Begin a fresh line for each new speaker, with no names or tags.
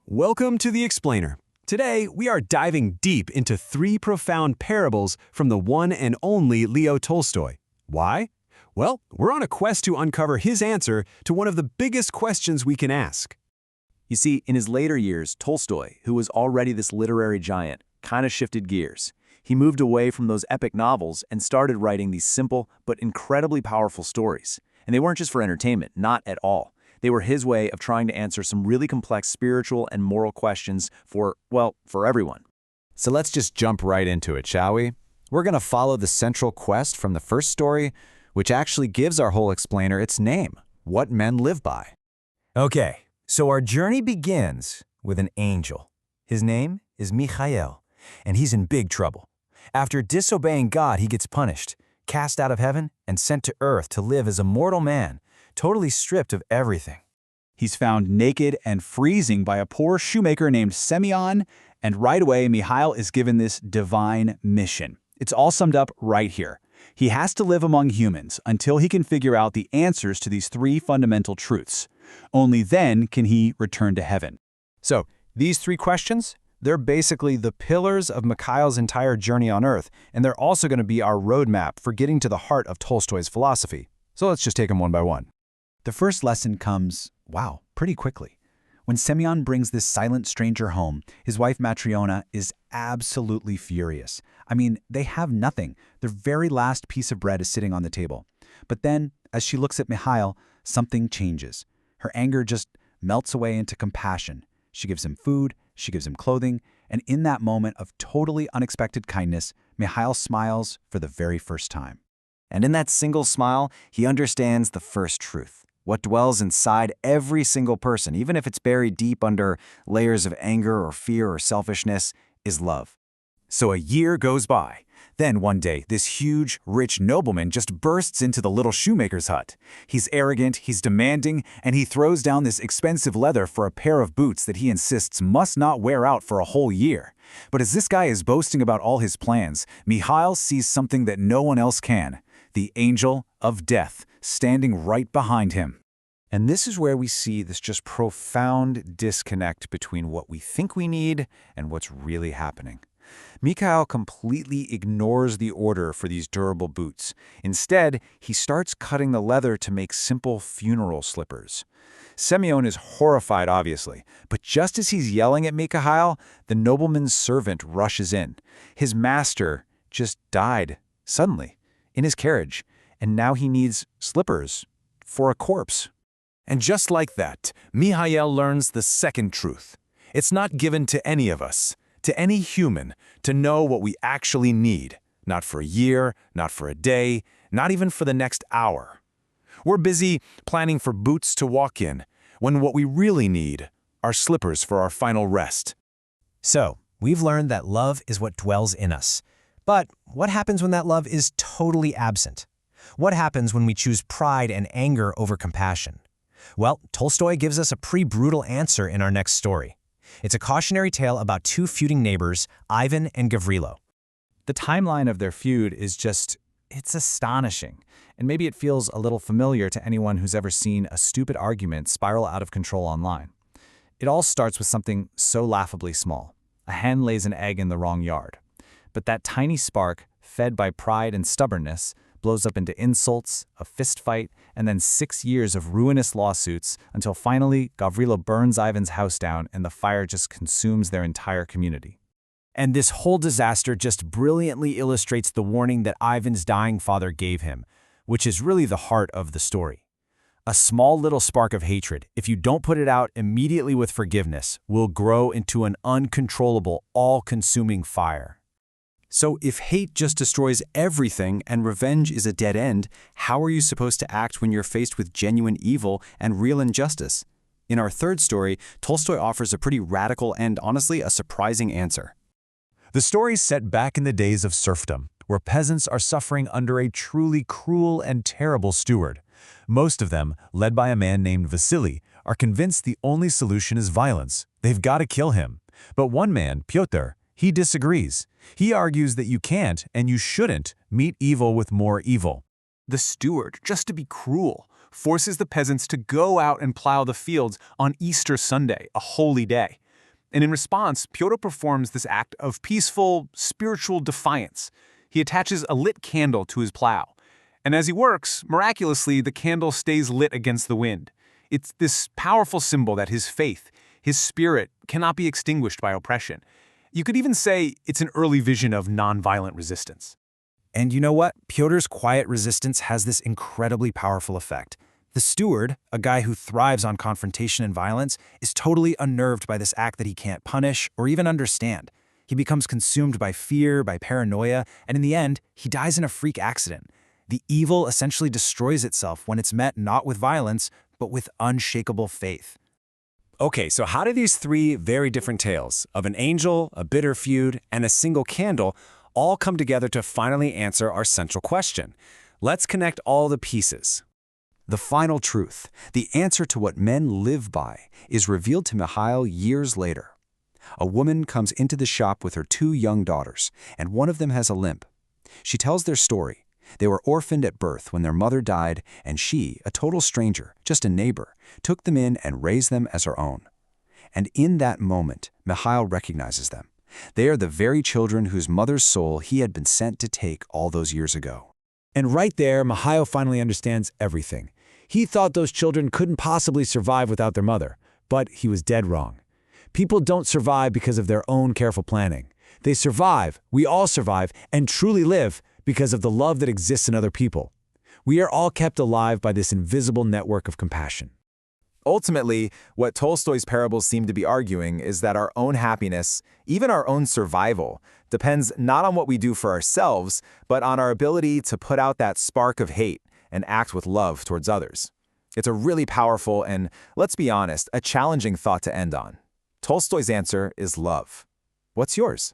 Welcome to The Explainer. Today, we are diving deep into three profound parables from the one and only Leo Tolstoy. Why? Well, we're on a quest to uncover his answer to one of the biggest questions we can ask.
You see, in his later years, Tolstoy, who was already this literary giant, kind of shifted gears. He moved away from those epic novels and started writing these simple but incredibly powerful stories. And they weren't just for entertainment, not at all. They were his way of trying to answer some really complex spiritual and moral questions for everyone.
So let's just jump right into it, shall we? We're going to follow the central quest from the first story, which actually gives our whole explainer its name, What Men Live By.
Okay, so our journey begins with an angel. His name is Mikhail, and he's in big trouble. After disobeying God, he gets punished, cast out of heaven, and sent to earth to live as a mortal man, totally stripped of everything.
He's found naked and freezing by a poor shoemaker named Semyon, and right away Mikhail is given this divine mission. It's all summed up right here. He has to live among humans until he can figure out the answers to these three fundamental truths. Only then can he return to heaven.
So, these three questions, they're basically the pillars of Mikhail's entire journey on Earth, and they're also going to be our roadmap for getting to the heart of Tolstoy's philosophy. So let's just take them one by one.
The first lesson comes, pretty quickly. When Semyon brings this silent stranger home, his wife Matryona is absolutely furious. I mean, they have nothing. Their very last piece of bread is sitting on the table. But then, as she looks at Mikhail, something changes. Her anger just melts away into compassion. She gives him food, she gives him clothing, and in that moment of totally unexpected kindness, Mikhail smiles for the very first time.
And in that single smile, he understands the first truth. What dwells inside every single person, even if it's buried deep under layers of anger or fear or selfishness, is love. So a year goes by. Then one day, this huge, rich nobleman just bursts into the little shoemaker's hut. He's arrogant, he's demanding, and he throws down this expensive leather for a pair of boots that he insists must not wear out for a whole year. But as this guy is boasting about all his plans, Mikhail sees something that no one else can. The angel of death, standing right behind him. And this is where we see this just profound disconnect between what we think we need and what's really happening. Mikhail completely ignores the order for these durable boots. Instead, he starts cutting the leather to make simple funeral slippers. Semyon is horrified, obviously, but just as he's yelling at Mikhail, the nobleman's servant rushes in. His master just died, suddenly, in his carriage, and now he needs slippers for a corpse.
And just like that, Mikhail learns the second truth. It's not given to any of us, to any human, to know what we actually need. Not for a year, not for a day, not even for the next hour. We're busy planning for boots to walk in, when what we really need are slippers for our final rest.
So, we've learned that love is what dwells in us. But what happens when that love is totally absent? What happens when we choose pride and anger over compassion? Well, Tolstoy gives us a pretty brutal answer in our next story. It's a cautionary tale about two feuding neighbors, Ivan and Gavrilo.
The timeline of their feud is it's astonishing. And maybe it feels a little familiar to anyone who's ever seen a stupid argument spiral out of control online. It all starts with something so laughably small. A hen lays an egg in the wrong yard. But that tiny spark, fed by pride and stubbornness, blows up into insults, a fistfight, and then 6 years of ruinous lawsuits until finally Gavrilo burns Ivan's house down and the fire just consumes their entire community.
And this whole disaster just brilliantly illustrates the warning that Ivan's dying father gave him, which is really the heart of the story. A small little spark of hatred, if you don't put it out immediately with forgiveness, will grow into an uncontrollable, all-consuming fire.
So if hate just destroys everything and revenge is a dead end, how are you supposed to act when you're faced with genuine evil and real injustice? In our third story, Tolstoy offers a pretty radical and, honestly, a surprising answer.
The story's set back in the days of serfdom, where peasants are suffering under a truly cruel and terrible steward. Most of them, led by a man named Vasily, are convinced the only solution is violence. They've got to kill him. But one man, Pyotr, he disagrees. He argues that you can't and you shouldn't meet evil with more evil.
The steward, just to be cruel, forces the peasants to go out and plow the fields on Easter Sunday, a holy day. And in response, Pyotr performs this act of peaceful, spiritual defiance. He attaches a lit candle to his plow. And as he works, miraculously, the candle stays lit against the wind. It's this powerful symbol that his faith, his spirit, cannot be extinguished by oppression. You could even say it's an early vision of nonviolent resistance.
And you know what? Pyotr's quiet resistance has this incredibly powerful effect. The steward, a guy who thrives on confrontation and violence, is totally unnerved by this act that he can't punish or even understand. He becomes consumed by fear, by paranoia, and in the end, he dies in a freak accident. The evil essentially destroys itself when it's met not with violence, but with unshakable faith.
Okay, so how do these three very different tales of an angel, a bitter feud, and a single candle all come together to finally answer our central question? Let's connect all the pieces. The final truth, the answer to what men live by, is revealed to Mikhail years later. A woman comes into the shop with her two young daughters, and one of them has a limp. She tells their story. They were orphaned at birth when their mother died, and she, a total stranger, just a neighbor, took them in and raised them as her own. And in that moment, Mikhail recognizes them. They are the very children whose mother's soul he had been sent to take all those years ago.
And right there, Mikhail finally understands everything. He thought those children couldn't possibly survive without their mother, but he was dead wrong. People don't survive because of their own careful planning. They survive, we all survive, and truly live because of the love that exists in other people. We are all kept alive by this invisible network of compassion.
Ultimately, what Tolstoy's parables seem to be arguing is that our own happiness, even our own survival, depends not on what we do for ourselves, but on our ability to put out that spark of hate and act with love towards others. It's a really powerful and, let's be honest, a challenging thought to end on. Tolstoy's answer is love. What's yours?